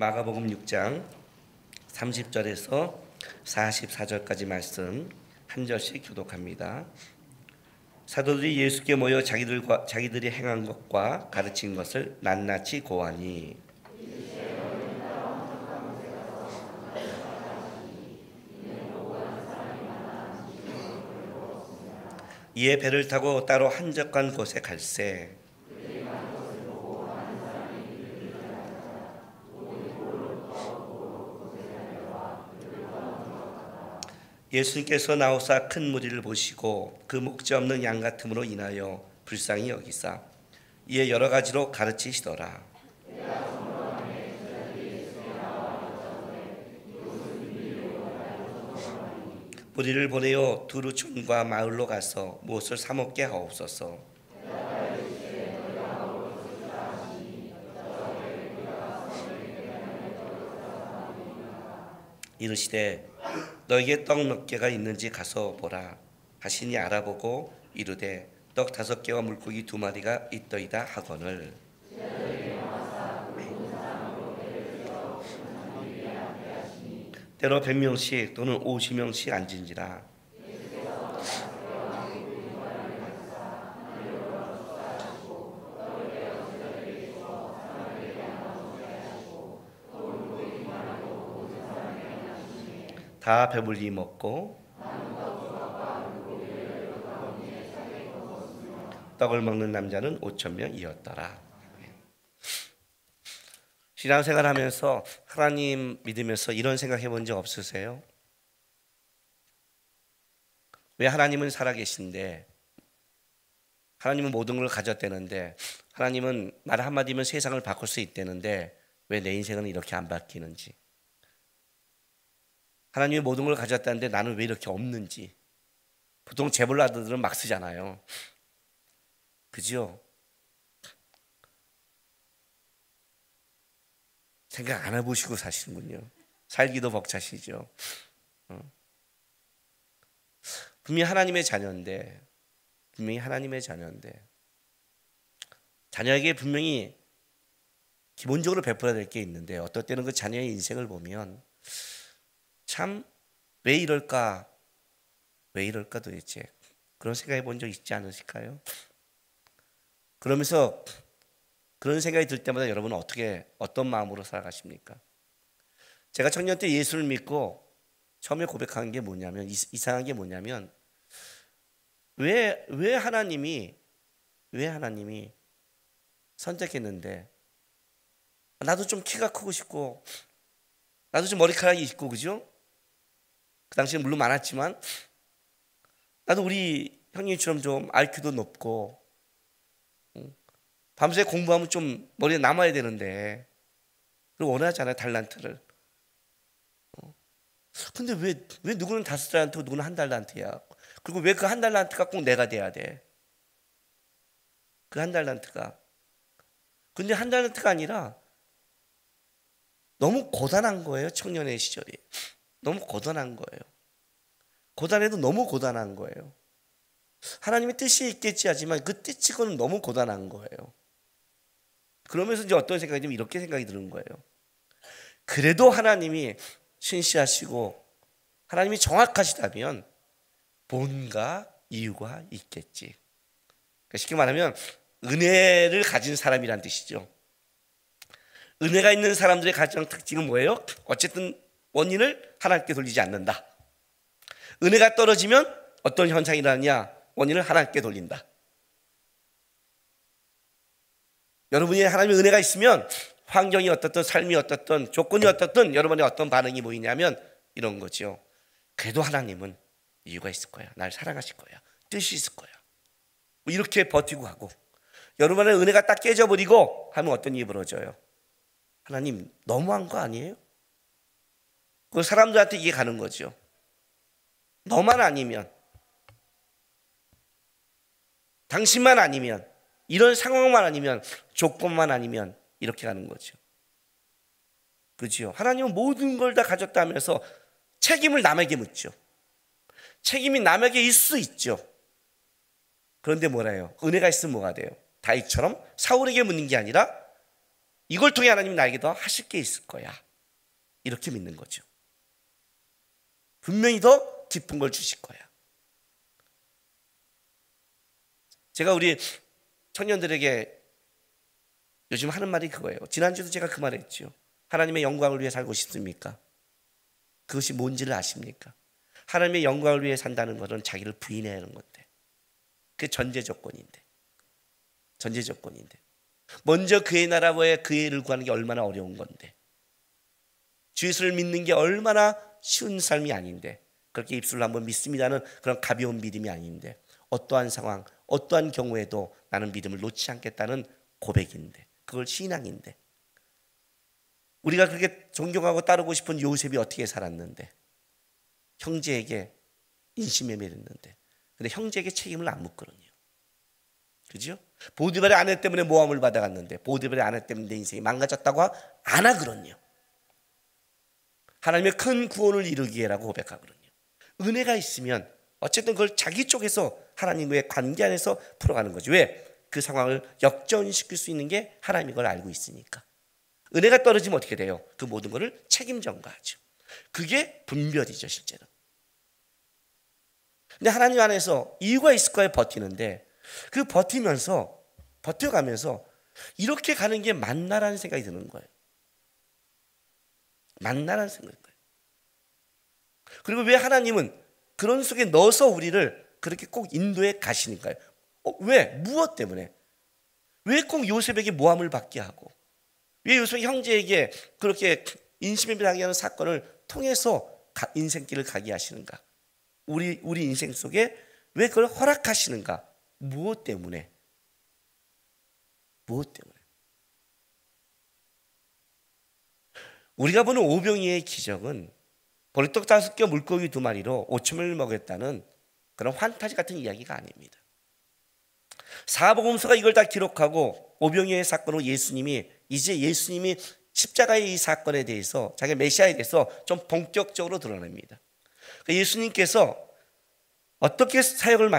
마가복음 6장 30절에서 44절까지 말씀 한 절씩 교독합니다. 사도들이 예수께 모여 자기들이 행한 것과 가르친 것을 낱낱이 고하니 이에 배를 타고 따로 한적한 곳에 갈새 예수님께서 나오사 큰 무리를 보시고 그 목자 없는 양 같음으로 인하여 불쌍히 여기사 이에 여러 가지로 가르치시더라. 무리를 보내어 두루촌과 마을로 가서 무엇을 사 먹게 하옵소서. 이르시되 너에게 떡 몇 개가 있는지 가서 보라 하시니 알아보고 이르되 떡 5개와 물고기 2마리가 있더이다 하거늘 때로 100명씩 또는 50명씩 앉은지라. 다 배불리 먹고 떡을 먹는 남자는 5,000명이었더라. 신앙생활하면서 하나님 믿으면서 이런 생각해 본 적 없으세요? 왜 하나님은 살아계신데, 하나님은 모든 걸 가졌다는데, 하나님은 말 한마디면 세상을 바꿀 수 있다는데 왜 내 인생은 이렇게 안 바뀌는지, 하나님이 모든 걸 가졌다는데 나는 왜 이렇게 없는지. 보통 재벌 아들들은 막 쓰잖아요. 그죠? 생각 안 해보시고 사시는군요. 살기도 벅차시죠. 분명히 하나님의 자녀인데, 자녀에게 분명히 기본적으로 베풀어야 될 게 있는데, 어떨 때는 그 자녀의 인생을 보면 참 왜 이럴까 도대체 그런 생각해 본 적 있지 않으실까요? 그러면서 그런 생각이 들 때마다 여러분은 어떤 마음으로 살아가십니까? 제가 청년 때 예수를 믿고 처음에 고백한 게 뭐냐면, 이상한 게 뭐냐면, 왜 하나님이 선택했는데 나도 좀 키가 크고 싶고 나도 좀 머리카락이 있고, 그죠? 그 당시에 물론 많았지만 나도 우리 형님처럼 좀 IQ도 높고 밤새 공부하면 좀 머리에 남아야 되는데, 그리고 원하잖아요, 달란트를. 근데 왜 누구는 5달란트고 누구는 1달란트야? 그리고 왜 그 1달란트가 꼭 내가 돼야 돼? 그 1달란트가. 근데 1달란트가 아니라 너무 고단한 거예요, 청년의 시절이. 너무 고단한 거예요. 고단해도 너무 고단한 거예요. 하나님의 뜻이 있겠지 하지만 그 뜻이고는 너무 고단한 거예요. 그러면서 이제 어떤 생각이 들면 이렇게 생각이 드는 거예요. 그래도 하나님이 신실하시고 하나님이 정확하시다면 뭔가 이유가 있겠지. 쉽게 말하면 은혜를 가진 사람이란 뜻이죠. 은혜가 있는 사람들의 가장 특징은 뭐예요? 어쨌든 원인을 하나님께 돌리지 않는다. 은혜가 떨어지면 어떤 현상이 일어나냐? 원인을 하나님께 돌린다. 여러분이 하나님의 은혜가 있으면 환경이 어떻든 삶이 어떻든 조건이 어떻든 여러분의 어떤 반응이 보이냐면 이런 거죠. 그래도 하나님은 이유가 있을 거야. 날 사랑하실 거야. 뜻이 있을 거야. 뭐 이렇게 버티고 하고, 여러분의 은혜가 딱 깨져버리고 하면 어떤 일이 벌어져요? 하나님 너무한 거 아니에요? 그 사람들한테 이게 가는 거죠. 너만 아니면, 당신만 아니면, 이런 상황만 아니면, 조건만 아니면 이렇게 가는 거죠. 그렇죠? 하나님은 모든 걸 다 가졌다면서 책임을 남에게 묻죠. 책임이 남에게 있을 수 있죠. 그런데 뭐래요? 은혜가 있으면 뭐가 돼요? 다윗처럼 사울에게 묻는 게 아니라 이걸 통해 하나님이 나에게 더 하실 게 있을 거야. 이렇게 믿는 거죠. 분명히 더 깊은 걸 주실 거야. 제가 우리 청년들에게 요즘 하는 말이 그거예요. 지난주도 제가 그 말을 했죠. 하나님의 영광을 위해 살고 싶습니까? 그것이 뭔지를 아십니까? 하나님의 영광을 위해 산다는 것은 자기를 부인해야 하는 건데, 그게 전제 조건인데 먼저 그의 나라와 그의 일을 구하는 게 얼마나 어려운 건데, 주 예수를 믿는 게 얼마나 쉬운 삶이 아닌데, 그렇게 입술로 한번 믿습니다는 그런 가벼운 믿음이 아닌데, 어떠한 상황, 어떠한 경우에도 나는 믿음을 놓지 않겠다는 고백인데, 그걸 신앙인데, 우리가 그렇게 존경하고 따르고 싶은 요셉이 어떻게 살았는데, 형제에게 인심에 매렸는데, 근데 형제에게 책임을 안 묻거든요. 그죠? 보디발의 아내 때문에 모함을 받아갔는데, 보디발의 아내 때문에 내 인생이 망가졌다고 안 하거든요. 하나님의 큰 구원을 이루기 위해라고 고백하거든요. 은혜가 있으면 어쨌든 그걸 자기 쪽에서 하나님과의 관계 안에서 풀어가는 거죠. 왜? 그 상황을 역전시킬 수 있는 게 하나님이 그걸 알고 있으니까. 은혜가 떨어지면 어떻게 돼요? 그 모든 것을 책임 전가하죠. 그게 분별이죠, 실제로. 근데 하나님 안에서 이유가 있을 거에 버티는데, 그 버텨가면서 이렇게 가는 게 맞나라는 생각이 드는 거예요. 맞나라는 생각인 거예요. 그리고 왜 하나님은 그런 속에 넣어서 우리를 그렇게 꼭 인도에 가시니까요? 왜? 무엇 때문에? 왜 꼭 요셉에게 모함을 받게 하고, 왜 요셉 형제에게 그렇게 인심에 변하게 하는 사건을 통해서 인생길을 가게 하시는가? 우리 인생 속에 왜 그걸 허락하시는가? 무엇 때문에? 무엇 때문에? 우리가 보는 오병이의 기적은 보리떡 5개 물고기 2마리로 5,000명을 먹였다는 그런 환타지 같은 이야기가 아닙니다. 사복음서가 이걸 다 기록하고 오병이의 사건으로 예수님이 십자가의 이 사건에 대해서, 자기 메시아에 대해서 좀 본격적으로 드러냅니다. 예수님께서 어떻게 사역을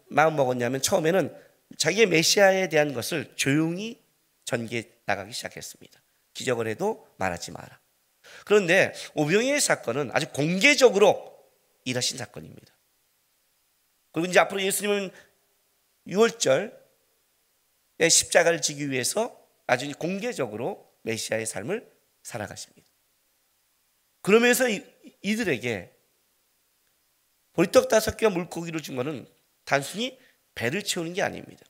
마음 먹었냐면, 처음에는 자기의 메시아에 대한 것을 조용히 전개 나가기 시작했습니다. 기적을 해도 말하지 마라. 그런데 오병이의 사건은 아주 공개적으로 일하신 사건입니다. 그리고 이제 앞으로 예수님은 6월절 십자가를 지기 위해서 아주 공개적으로 메시아의 삶을 살아가십니다. 그러면서 이들에게 보리떡 5개와 물고기를 준 것은 단순히 배를 채우는 게 아닙니다.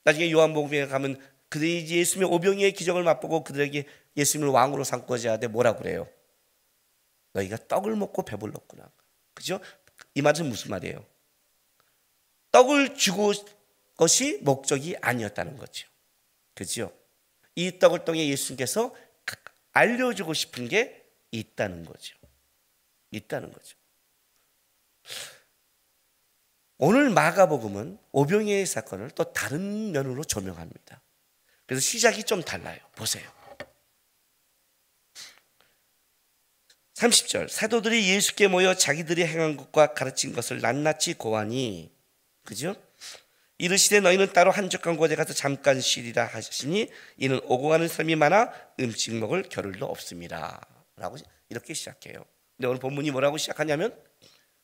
나중에 요한복음에 가면 그들이 예수님의 오병이의 기적을 맛보고 그들에게 예수님을 왕으로 삼고자 하되 뭐라고 그래요? 너희가 떡을 먹고 배불렀구나. 그죠? 이 말은 무슨 말이에요? 떡을 주고 것이 목적이 아니었다는 거죠. 그죠? 이 떡을 통해 예수님께서 알려주고 싶은 게 있다는 거죠. 오늘 마가복음은 오병이의 사건을 또 다른 면으로 조명합니다. 그래서 시작이 좀 달라요. 보세요. 30절, 사도들이 예수께 모여 자기들이 행한 것과 가르친 것을 낱낱이 고하니, 그죠? 이르시되 너희는 따로 한적한 곳에 가서 잠깐 쉬리라 하시니 이는 오고 가는 사람이 많아 음식 먹을 겨를도 없습니다 라고 이렇게 시작해요. 근데 오늘 본문이 뭐라고 시작하냐면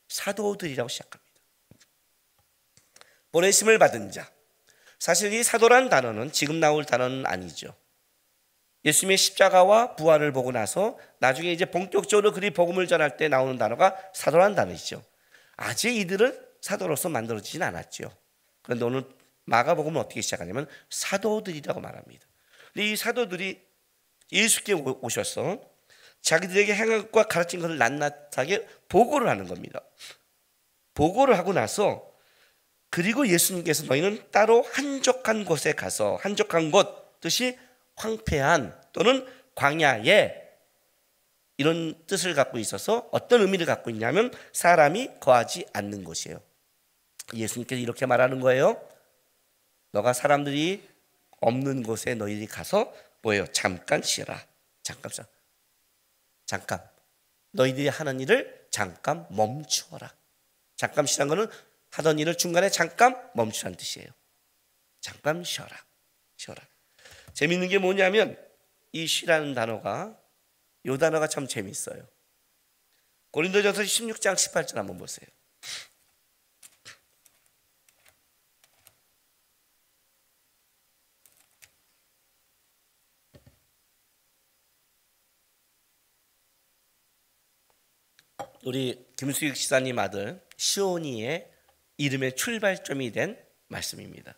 사도들이라고 시작합니다. 보내심을 받은 자. 사실 이 사도란 단어는 지금 나올 단어는 아니죠. 예수님의 십자가와 부활을 보고 나서 나중에 이제 본격적으로 그리 복음을 전할 때 나오는 단어가 사도란 단어이죠. 아직 이들은 사도로서 만들어지진 않았죠. 그런데 오늘 마가복음은 어떻게 시작하냐면 사도들이라고 말합니다. 근데 이 사도들이 예수께 오셔서 자기들에게 행한 것과 가르친 것을 낱낱하게 보고를 하는 겁니다. 보고를 하고 나서 그리고 예수님께서 너희는 따로 한적한 곳에 가서, 한적한 곳 뜻이 황폐한 또는 광야에, 이런 뜻을 갖고 있어서 어떤 의미를 갖고 있냐면 사람이 거하지 않는 곳이에요. 예수님께서 이렇게 말하는 거예요. 너가 사람들이 없는 곳에 너희들이 가서 뭐예요? 잠깐 쉬어라. 잠깐. 너희들이 하는 일을 잠깐 멈추어라. 잠깐 쉬란 거는 하던 일을 중간에 잠깐 멈추라는 뜻이에요. 잠깐 쉬어라. 재밌는 게 뭐냐면 이 쉬라는 단어가, 이 단어가 참 재밌어요. 고린도전서 16장 18절 한번 보세요. 우리 김수익 시사님 아들 시온이의 이름의 출발점이 된 말씀입니다.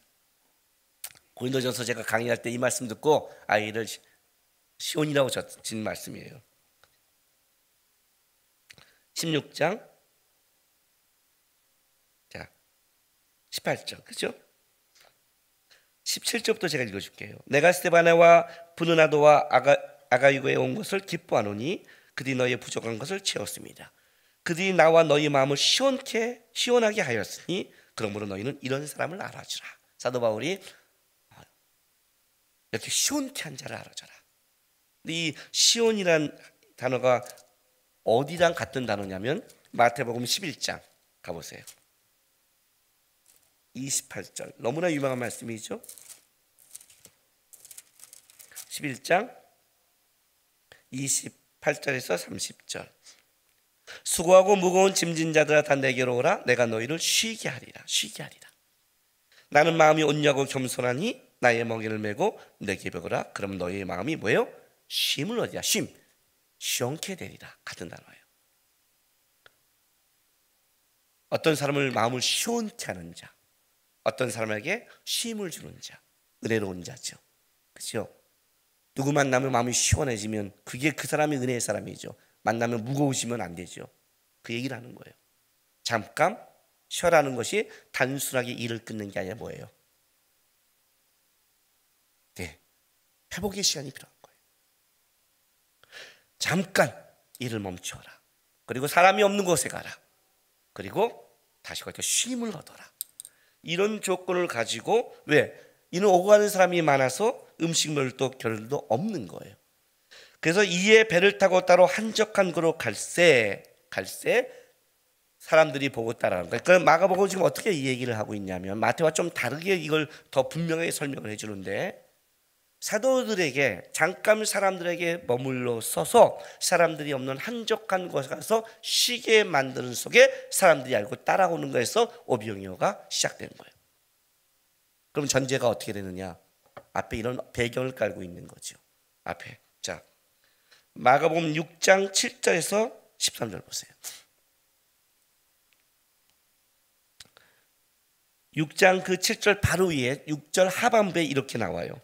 고린도전서 제가 강의할 때 이 말씀 듣고 아이를 시온이라고 진 말씀이에요. 16장 18절, 그죠? 17절부터 제가 읽어줄게요. 내가 스데바나와 브르나도와 아가이고에 온 것을 기뻐하노니 그들이 너희의 부족한 것을 채웠습니다. 그들이 나와 너희 마음을 시원하게 하였으니 그러므로 너희는 이런 사람을 알아주라. 사도 바울이 이렇게 시원케 한 자를 알아줘라. 이 시온이란 단어가 어디랑 같은 단어냐면 마태복음 11장 가보세요. 28절, 너무나 유명한 말씀이죠. 11장 28절에서 30절. 수고하고 무거운 짐진 자들아 다 내게로 오라. 내가 너희를 쉬게 하리라. 쉬게 하리라. 나는 마음이 온유하고 겸손하니 나의 멍에를 메고 내게 배우라. 그럼 너희의 마음이 뭐예요? 쉼을 얻으리라. 쉼, 시원케 되리라. 같은 단어예요. 어떤 사람을 마음을 시원케 하는 자, 어떤 사람에게 쉼을 주는 자, 은혜로운 자죠. 그렇죠? 누구 만나면 마음이 시원해지면 그게 그 사람이 은혜의 사람이죠. 만나면 무거우시면 안 되죠. 그 얘기를 하는 거예요. 잠깐 쉬어라는 것이 단순하게 일을 끊는 게 아니라 뭐예요? 네, 회복의 시간이 필요한 거예요. 잠깐 일을 멈춰라. 그리고 사람이 없는 곳에 가라. 그리고 다시 거기서 쉼을 얻어라. 이런 조건을 가지고, 왜? 이는 오고 가는 사람이 많아서 음식물도 겨를도 없는 거예요. 그래서 이에 배를 타고 따로 한적한 곳으로 갈새 사람들이 보고 따라가는 거예요. 그러니까 마가복음 지금 어떻게 이 얘기를 하고 있냐면 마태와 좀 다르게 이걸 더 분명하게 설명을 해주는데, 사도들에게 잠깐 사람들에게 머물러 서서 사람들이 없는 한적한 곳에 가서 쉬게 만드는 속에 사람들이 알고 따라오는 거에서 오병이어가 시작되는 거예요. 그럼 전제가 어떻게 되느냐? 앞에 이런 배경을 깔고 있는 거죠. 앞에 자 마가복음 6장 7절에서 13절 보세요. 6장 그 7절 바로 위에 6절 하반부에 이렇게 나와요.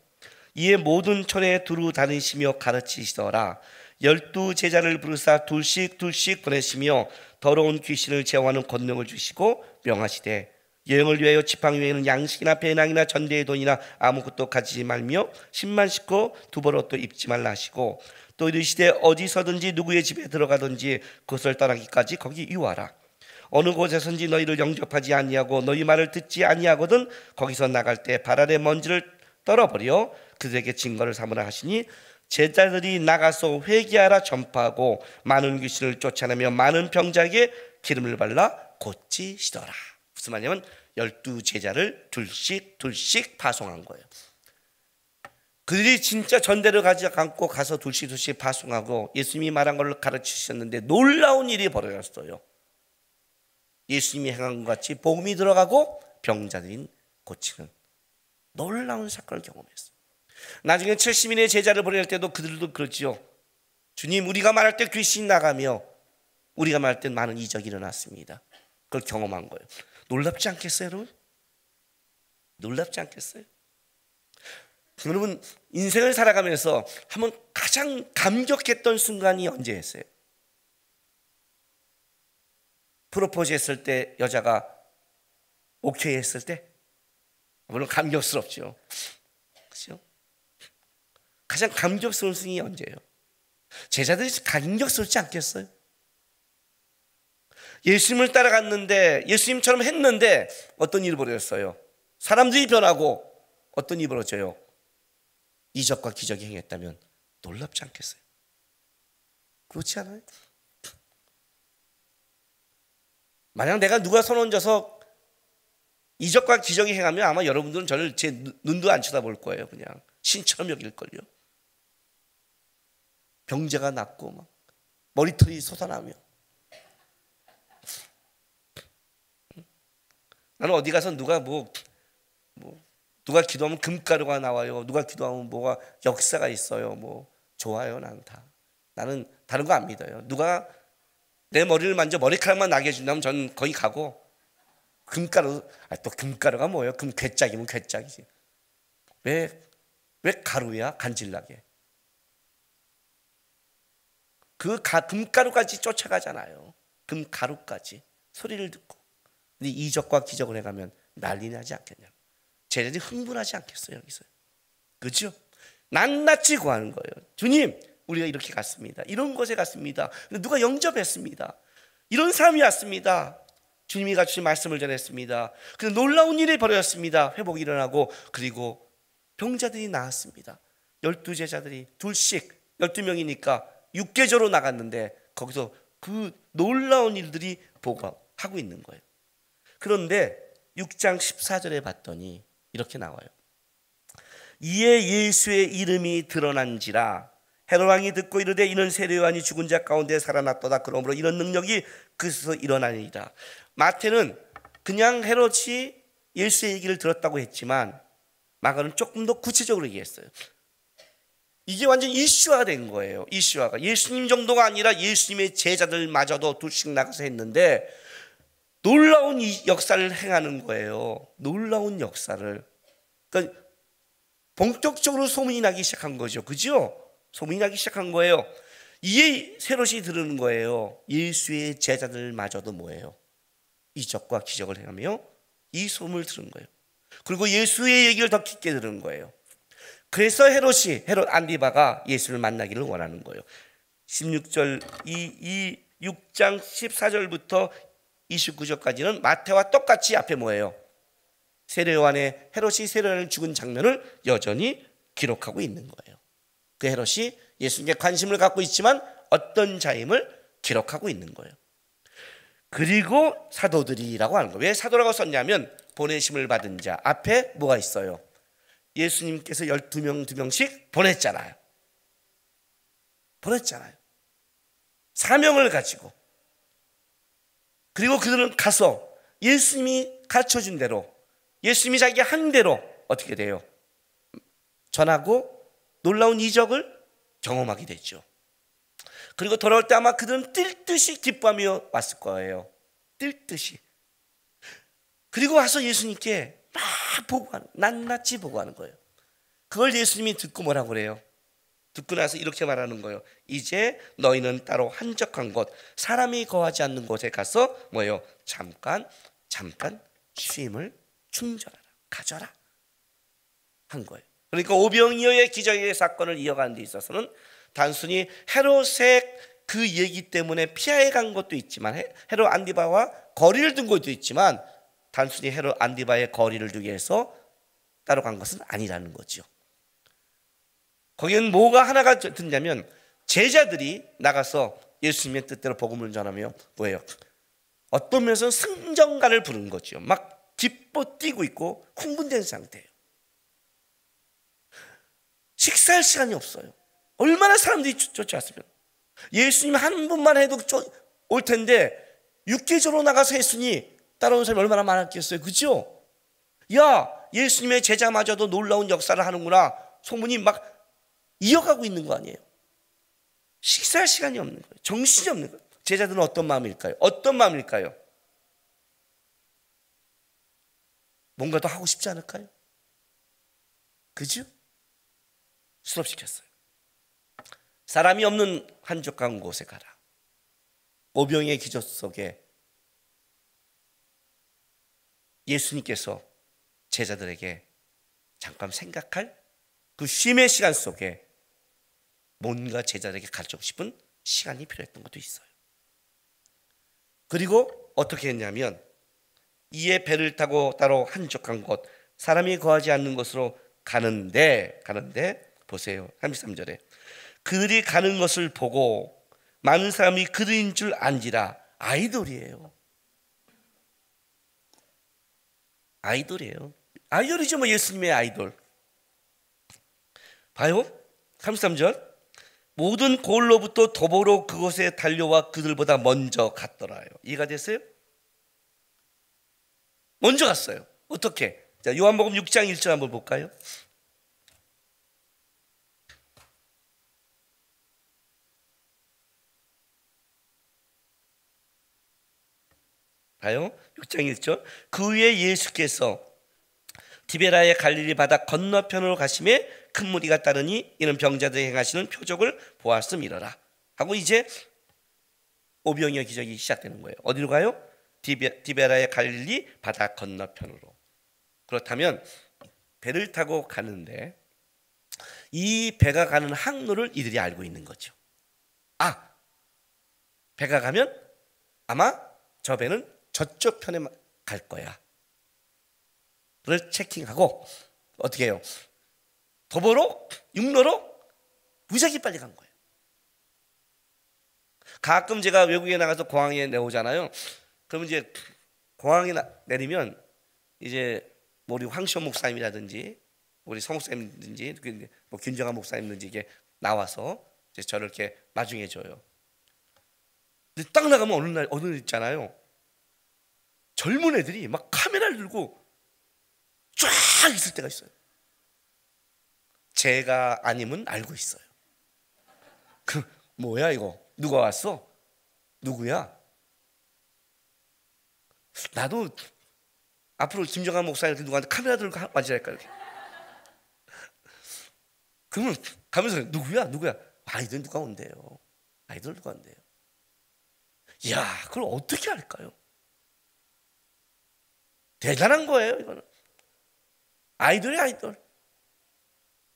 이에 모든 촌에 두루 다니시며 가르치시더라. 12 제자를 부르사 둘씩 보내시며 더러운 귀신을 제어하는 권능을 주시고 명하시되 여행을 위하여 지팡이 외에는 양식이나 배낭이나 전대의 돈이나 아무것도 가지지 말며 신만 신고 두벌옷도 입지 말라 하시고, 또 이르시되 어디서든지 누구의 집에 들어가든지 그것을 떠나기까지 거기 유하라. 어느 곳에선지 너희를 영접하지 아니하고 너희 말을 듣지 아니하거든 거기서 나갈 때 발 아래 먼지를 떨어버려 그들에게 증거를 삼으라 하시니, 제자들이 나가서 회개하라 전파하고 많은 귀신을 쫓아내며 많은 병자에게 기름을 발라 고치시더라. 무슨 말이냐면 12 제자를 둘씩 파송한 거예요. 그들이 진짜 전대를 가져가고 가서 둘씩 파송하고 예수님이 말한 걸 가르치셨는데 놀라운 일이 벌어졌어요. 예수님이 행한 것 같이 복음이 들어가고 병자들이 고치는 놀라운 사건을 경험했어요. 나중에 70인의 제자를 보낼 때도 그들도 그렇지요. 주님, 우리가 말할 때 귀신이 나가며 우리가 말할 때 많은 이적이 일어났습니다. 그걸 경험한 거예요. 놀랍지 않겠어요, 여러분? 놀랍지 않겠어요? 여러분, 인생을 살아가면서 한번 가장 감격했던 순간이 언제였어요? 프로포즈 했을 때, 여자가 오케이 했을 때? 물론 감격스럽죠. 그렇죠? 가장 감격스러운 순간이 언제예요? 제자들이 감격스럽지 않겠어요? 예수님을 따라갔는데 예수님처럼 했는데 어떤 일이 벌어졌어요? 사람들이 변하고 어떤 일이 벌어져요? 이적과 기적이 행했다면 놀랍지 않겠어요? 그렇지 않아요? 만약 내가 누가 손 얹어서 이적과 기적이 행하면 아마 여러분들은 저를 제 눈도 안 쳐다볼 거예요. 그냥 신처럼 여길걸요. 병자가 낫고 막 머리털이 솟아나며. 나는 어디 가서 누가 누가 기도하면 금가루가 나와요, 누가 기도하면 뭐가 역사가 있어요, 뭐 좋아요. 나는 다른 거 안 믿어요. 누가 내 머리를 만져 머리카락만 나게 해준다면 저는 거기 가고, 금가루, 또 금가루가 뭐예요? 괴짝이면 괴짝이지. 왜 가루야? 간질나게. 금가루까지 쫓아가잖아요. 금가루까지 소리를 듣고. 근데 이적과 기적을 해가면 난리 나지 않겠냐? 제자들이 흥분하지 않겠어요 여기서? 그렇죠? 낱낱이 구하는 거예요. 주님, 우리가 이렇게 갔습니다. 이런 곳에 갔습니다. 누가 영접했습니다. 이런 사람이 왔습니다. 주님이 주신 말씀을 전했습니다. 그래서 놀라운 일이 벌어졌습니다. 회복이 일어나고, 그리고 병자들이 나았습니다. 12제자들이 둘씩 12명이니까 6계조로 나갔는데 거기서 그 놀라운 일들이 하고 있는 거예요. 그런데 6장 14절에 봤더니 이렇게 나와요. 이에 예수의 이름이 드러난지라 헤롯 왕이 듣고 이르되 이는 세례 요한이 죽은 자 가운데 살아났도다. 그러므로 이런 능력이 그에서 일어나니이다. 마태는 그냥 헤롯이 예수의 얘기를 들었다고 했지만 마가는 조금 더 구체적으로 얘기했어요. 이게 완전 이슈화가 된 거예요. 이슈화가 예수님 정도가 아니라 예수님의 제자들마저도 둘씩 나가서 했는데 놀라운 역사를 행하는 거예요. 놀라운 역사를. 그러니까 본격적으로 소문이 나기 시작한 거죠. 그죠? 소문이 나기 시작한 거예요. 이에 헤롯이 들은 거예요. 예수의 제자들마저도 뭐예요? 이적과 기적을 행하며 이 소문을 들은 거예요. 그리고 예수의 얘기를 더 깊게 들은 거예요. 그래서 헤롯 안디바가 예수를 만나기를 원하는 거예요. 16절 이 6장 14절부터 29절까지는 마태와 똑같이 앞에 뭐예요? 세례요한의 헤롯이 세례요한을 죽은 장면을 여전히 기록하고 있는 거예요. 그 헤롯이 예수님께 관심을 갖고 있지만 어떤 자임을 기록하고 있는 거예요. 그리고 사도들이라고 하는 거예요. 왜 사도라고 썼냐면 보내심을 받은 자 앞에 뭐가 있어요? 예수님께서 12명 2명씩 보냈잖아요. 사명을 가지고. 그리고 그들은 가서 예수님이 가르쳐준 대로, 예수님이 자기가 한 대로 어떻게 돼요? 전하고 놀라운 이적을 경험하게 됐죠. 그리고 돌아올 때 아마 그들은 뛸 듯이 기뻐하며 왔을 거예요. 뛸 듯이. 그리고 와서 예수님께 막 낱낱이 보고하는 거예요. 그걸 예수님이 듣고 뭐라고 그래요? 듣고 나서 이렇게 말하는 거예요. 이제 너희는 따로 한적한 곳, 사람이 거하지 않는 곳에 가서 뭐예요? 잠깐 쉼을 충전하라, 가져라 한 거예요. 그러니까 오병이어의 기적의 사건을 이어가는 데 있어서는 단순히 헤롯의 그 얘기 때문에 피해 간 것도 있지만, 헤롯 안디바와 거리를 둔 것도 있지만, 단순히 헤롯 안디바의 거리를 두기 위해서 따로 간 것은 아니라는 거죠. 거기는 뭐가 하나가 듣냐면 제자들이 나가서 예수님의 뜻대로 복음을 전하며 뭐예요? 어떤 면에서는 승전가를 부르는 거죠. 막 기뻐 뛰고 있고 흥분된 상태예요. 식사할 시간이 없어요. 얼마나 사람들이 쫓아왔으면. 예수님 한 분만 해도 올 텐데 육계조로 나가서 했으니 따라오는 사람이 얼마나 많았겠어요. 그죠? 야, 예수님의 제자마저도 놀라운 역사를 하는구나. 소문이 막 이어가고 있는 거 아니에요. 식사할 시간이 없는 거예요. 정신이 없는 거예요. 제자들은 어떤 마음일까요? 뭔가 더 하고 싶지 않을까요? 그죠? 수업시켰어요. 사람이 없는 한적한 곳에 가라. 오병이의 기적 속에 예수님께서 제자들에게 잠깐 생각할 그 쉼의 시간 속에 뭔가 제자들에게 가르치고 싶은 시간이 필요했던 것도 있어요. 그리고 어떻게 했냐면 이에 배를 타고 따로 한적한 곳, 사람이 거하지 않는 곳으로 가는데 보세요. 33절에 그들이 가는 것을 보고 많은 사람이 그들인 줄 안지라. 아이돌이에요. 아이돌이죠. 뭐 예수님의 아이돌. 봐요. 33절 모든 고을로부터 도보로 그곳에 달려와 그들보다 먼저 갔더라요. 이해가 됐어요? 먼저 갔어요. 어떻게? 자, 요한복음 6장 1절 한번 볼까요? 봐요. 6장 1절. 그 후에 예수께서 디베라의 갈릴리 바다 건너편으로 가심에 큰 무리가 따르니 이는 병자들이 행하시는 표적을 보았음이러라 하고 이제 오병이어 기적이 시작되는 거예요. 어디로 가요? 디베라의 갈릴리 바다 건너편으로. 그렇다면 배를 타고 가는데 이 배가 가는 항로를 이들이 알고 있는 거죠. 아, 배가 가면 아마 저 배는 저쪽 편에 갈 거야 를 체킹하고 어떻게 해요? 도보로, 육로로 무지하게 빨리 간 거예요. 가끔 제가 외국에 나가서 공항에 내오잖아요. 그러면 이제 공항에 내리면 이제 우리 황시호 목사님이라든지 우리 서 목사님이든지 뭐 균정한 목사님이든지 이게 나와서 이제 저를 이렇게 마중해 줘요. 근데 딱 나가면 어느 날 있잖아요. 젊은 애들이 막 카메라를 들고 쫙 있을 때가 있어요. 제가 아니면 알고 있어요. 그 뭐야 이거? 누가 왔어? 누구야? 나도 앞으로 김정한 목사님 누구한테 카메라 들고 만지랄까 이렇게. 그러면 가면서 누구야? 아이들 누가 온대요? 아이들 누가 온대요? 이야, 그걸 어떻게 할까요? 대단한 거예요, 이거는. 아이돌이 아이돌.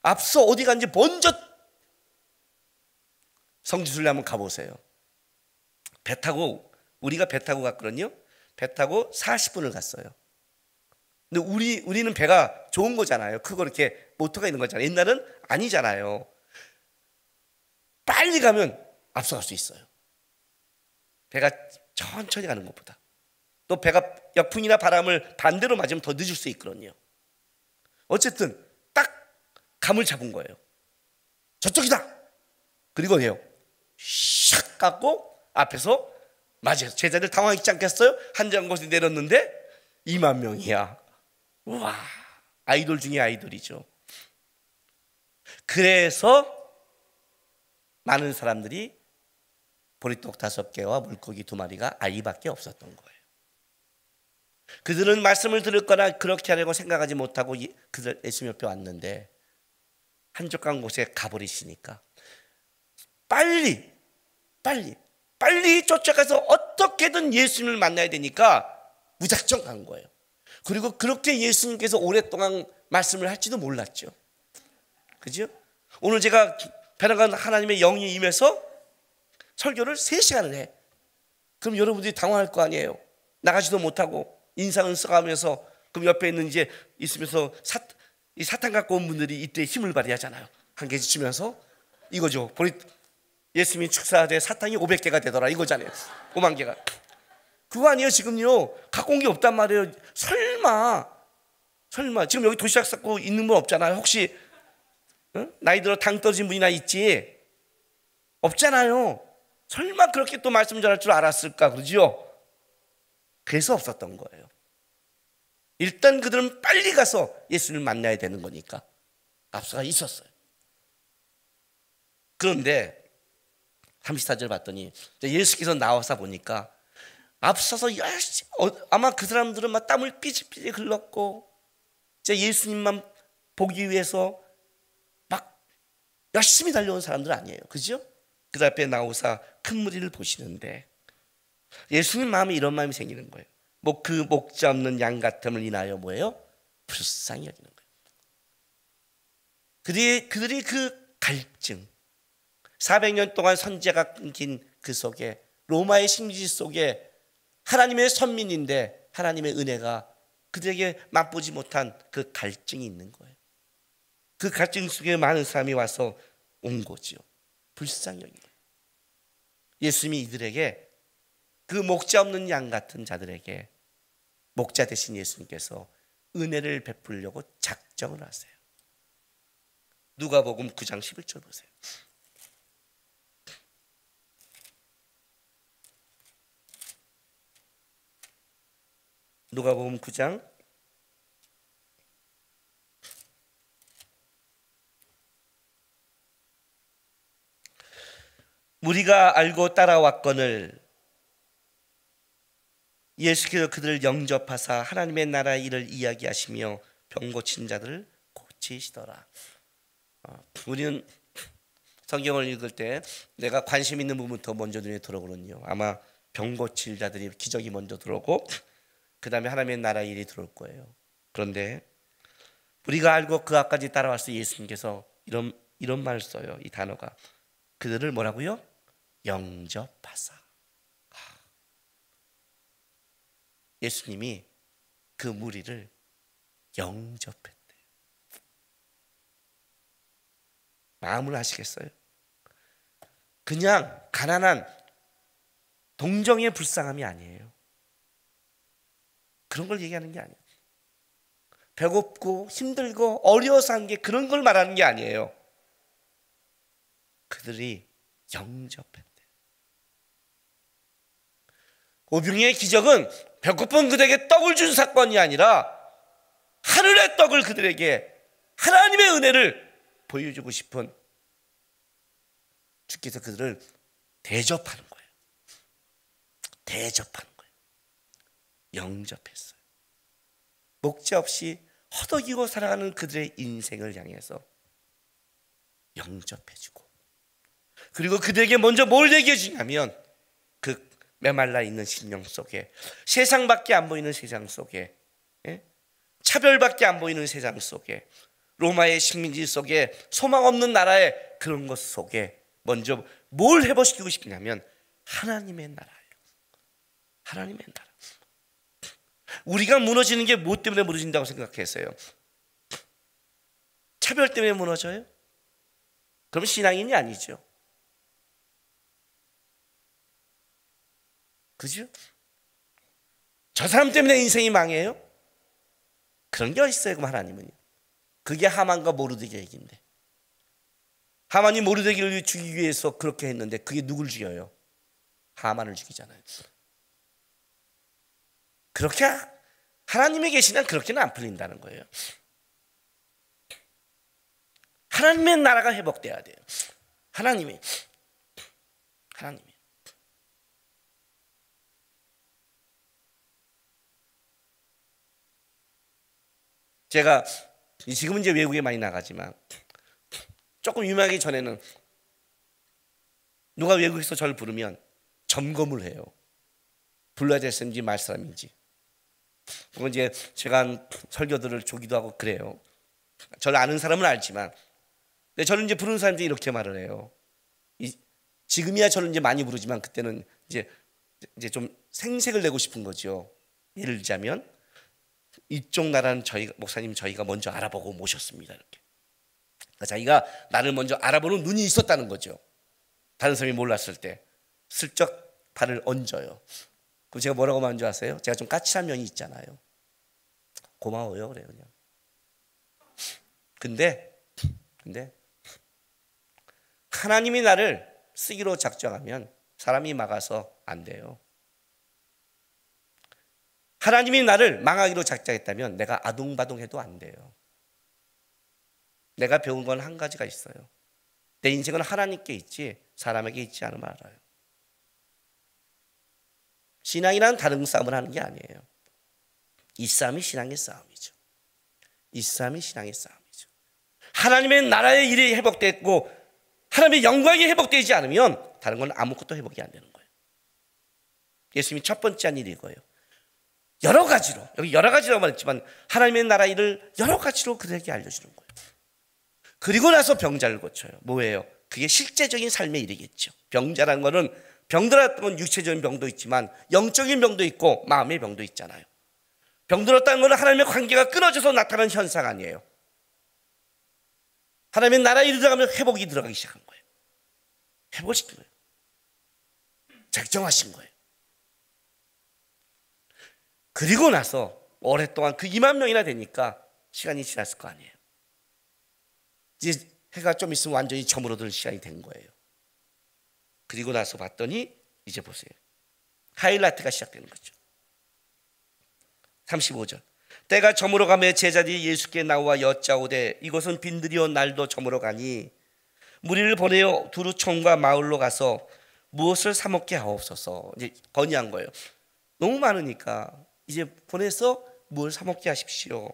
앞서 어디 간지 먼저 성지순례 한번 가보세요. 우리가 배 타고 갔거든요. 배 타고 40분을 갔어요. 근데 우리는 배가 좋은 거잖아요. 크고 이렇게 모터가 있는 거잖아요. 옛날은 아니잖아요. 빨리 가면 앞서갈 수 있어요. 배가 천천히 가는 것보다. 또 배가 역풍이나 바람을 반대로 맞으면 더 늦을 수 있거든요. 어쨌든 딱 감을 잡은 거예요. 저쪽이다. 그리고 해요. 샥 깎고 앞에서 맞아요. 제자들 당황했지 않겠어요? 한정 곳에 내렸는데 2만 명이야. 우와, 아이돌 중에 아이돌이죠. 그래서 많은 사람들이 보리떡 5개와 물고기 2마리가 아이밖에 없었던 거예요. 그들은 말씀을 들을 거나 그렇게 하려고 생각하지 못하고 그들 예수님 옆에 왔는데 한적한 곳에 가버리시니까 빨리 쫓아가서 어떻게든 예수님을 만나야 되니까 무작정 간 거예요. 그리고 그렇게 예수님께서 오랫동안 말씀을 할지도 몰랐죠. 그죠? 오늘 제가 배나간 하나님의 영이 임해서 설교를 3시간을 해. 그럼 여러분들이 당황할 거 아니에요. 나가지도 못하고 인상을 써가면서 그럼 옆에 있는 이제 있으면서 이 사탄 갖고 온 분들이 이때 힘을 발휘하잖아요. 한 개씩 치면서 이거죠. 예수님이 축사하되 사탄이 500개가 되더라 이거잖아요. 5만 개가. 그거 아니에요. 지금요 갖고 온 게 없단 말이에요. 설마 지금 여기 도시락 싸고 있는 분 없잖아요. 혹시 나이 들어 당 떨어진 분이나 있지? 없잖아요. 설마 그렇게 또 말씀 전할 줄 알았을까? 그러죠? 그래서 없었던 거예요. 일단 그들은 빨리 가서 예수님을 만나야 되는 거니까 앞서가 있었어요. 그런데 34절 봤더니 예수께서 나와서 보니까 앞서서 열심히 아마 그 사람들은 막 땀을 삐질삐질 흘렀고 예수님만 보기 위해서 막 열심히 달려온 사람들 아니에요. 그죠? 그 앞에 나오사 큰 무리를 보시는데 예수님 마음에 이런 마음이 생기는 거예요. 뭐 그 목자 없는 양 같음을 인하여 뭐예요? 불쌍히 여기는 거예요. 그들이 그 갈증 400년 동안 선제가 끊긴 그 속에 로마의 심지 속에 하나님의 선민인데 하나님의 은혜가 그들에게 맛보지 못한 그 갈증이 있는 거예요. 그 갈증 속에 많은 사람이 와서 온 거죠. 불쌍히 여기는 거예요. 예수님이 이들에게 그 목자 없는 양 같은 자들에게 목자 되신 예수님께서 은혜를 베풀려고 작정을 하세요. 누가복음 9장 11절 보세요. 누가복음 9장 '무리가 알고 따라왔거늘 예수께서 그들을 영접하사 하나님의 나라의 일을 이야기하시며 병 고친 자들을 고치시더라.' 우리는 성경을 읽을 때 내가 관심 있는 부분부터 먼저 눈에 들어오거든요. 아마 병 고칠 자들이 기적이 먼저 들어오고 그 다음에 하나님의 나라의 일이 들어올 거예요. 그런데 우리가 알고 그 앞까지 따라와서 예수님께서 이런 말을 써요. 이 단어가 그들을 뭐라고요? 영접하사. 예수님이 그 무리를 영접했대요. 마음을 아시겠어요? 그냥 가난한 동정의 불쌍함이 아니에요. 그런 걸 얘기하는 게 아니에요. 배고프고 힘들고 어려워서 한 게 그런 걸 말하는 게 아니에요. 그들이 영접했대요. 오병이의 기적은 배고픈 그들에게 떡을 준 사건이 아니라 하늘의 떡을 그들에게 하나님의 은혜를 보여주고 싶은 주께서 그들을 대접하는 거예요. 대접하는 거예요. 영접했어요. 목재 없이 허덕이고 살아가는 그들의 인생을 향해서 영접해주고, 그리고 그들에게 먼저 뭘 얘기해 주냐면 그 메말라 있는 심령 속에, 세상밖에 안 보이는 세상 속에, 차별밖에 안 보이는 세상 속에, 로마의 식민지 속에, 소망 없는 나라의 그런 것 속에 먼저 뭘 회복시키고 싶냐면 하나님의 나라예요. 하나님의 나라. 우리가 무너지는 게 뭐 때문에 무너진다고 생각했어요? 차별 때문에 무너져요? 그럼 신앙인이 아니죠. 그죠? 저 사람 때문에 인생이 망해요? 그런 게 어딨어요? 그럼 하나님은요. 그게 하만과 모르드게 얘기인데, 하만이 모르드게를 죽이기 위해서 그렇게 했는데 그게 누굴 죽여요? 하만을 죽이잖아요. 그렇게 하나님의 계시는 그렇게는 안 풀린다는 거예요. 하나님의 나라가 회복돼야 돼요. 하나님이 제가 지금은 이제 외국에 많이 나가지만 조금 유명하기 전에는 누가 외국에서 저를 부르면 점검을 해요. 불러야 될 사람인지 말 사람인지. 그건 이제 제가 한 설교들을 주기도 하고 그래요. 저를 아는 사람은 알지만, 근데 저를 이제 부르는 사람들이 이렇게 말을 해요. 지금이야 저를 이제 많이 부르지만 그때는 이제 좀 생색을 내고 싶은 거죠. 예를 들자면 이쪽 나라는 목사님 저희가 먼저 알아보고 모셨습니다. 이렇게. 그러니까 자기가 나를 먼저 알아보는 눈이 있었다는 거죠. 다른 사람이 몰랐을 때 슬쩍 발을 얹어요. 그럼 제가 뭐라고 말하는 줄 아세요? 제가 좀 까칠한 면이 있잖아요. 고마워요 그래요 그냥. 근데 하나님이 나를 쓰기로 작정하면 사람이 막아서 안 돼요. 하나님이 나를 망하기로 작정했다면 내가 아둥바둥해도 안 돼요. 내가 배운 건 한 가지가 있어요. 내 인생은 하나님께 있지 사람에게 있지 않음을 알아요. 신앙이란 다른 싸움을 하는 게 아니에요. 이 싸움이 신앙의 싸움이죠. 이 싸움이 신앙의 싸움이죠. 하나님의 나라의 일이 회복됐고 하나님의 영광이 회복되지 않으면 다른 건 아무것도 회복이 안 되는 거예요. 예수님이 첫 번째 한 일이 이거예요. 여러 가지로, 여기 여러 가지라고 말했지만 하나님의 나라 일을 여러 가지로 그들에게 알려주는 거예요. 그리고 나서 병자를 고쳐요. 뭐예요? 그게 실제적인 삶의 일이겠죠. 병자라는 거는 병들었던 건 육체적인 병도 있지만 영적인 병도 있고 마음의 병도 있잖아요. 병들었다는 거는 하나님의 관계가 끊어져서 나타나는 현상 아니에요. 하나님의 나라에 이르러가면 회복이 들어가기 시작한 거예요. 회복시킨 거예요. 작정하신 거예요. 그리고 나서 오랫동안 그 2만 명이나 되니까 시간이 지났을 거 아니에요. 이제 해가 좀 있으면 완전히 저물어들 시간이 된 거예요. 그리고 나서 봤더니 이제 보세요. 하이라이트가 시작되는 거죠. 35절. 때가 저물어 가매 제자들이 예수께 나와 여짜오되 이곳은 빈들이요 날도 저물어 가니 무리를 보내어 두루 촌과 마을로 가서 무엇을 사 먹게 하옵소서. 이제 건의한 거예요. 너무 많으니까 이제 보내서 무엇을 사 먹게 하십시오.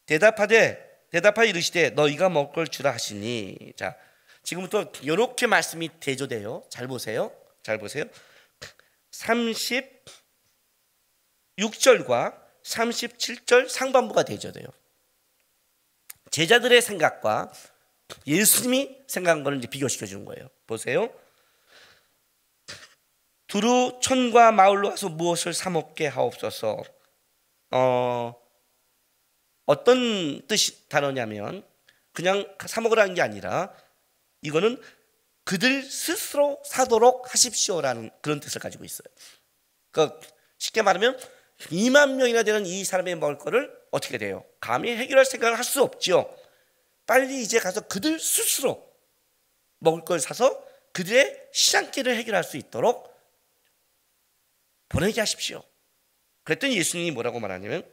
대답하여 이르시되 너희가 먹을 걸 주라 하시니. 자, 지금부터 이렇게 말씀이 대조돼요. 잘 보세요. 36절과 37절 상반부가 대조돼요. 제자들의 생각과 예수님이 생각한 거를 이제 비교시켜 주는 거예요. 보세요. 두루 촌과 마을로 와서 무엇을 사 먹게 하옵소서. 어떤 뜻이 단어냐면 그냥 사 먹으라는 게 아니라 이거는 그들 스스로 사도록 하십시오라는 그런 뜻을 가지고 있어요. 그러니까 쉽게 말하면 2만 명이나 되는 이 사람의 먹을 거를 어떻게 돼요? 감히 해결할 생각을 할 수 없죠. 빨리 이제 가서 그들 스스로 먹을 걸 사서 그들의 시장길을 해결할 수 있도록 보내게 하십시오. 그랬더니 예수님이 뭐라고 말하냐면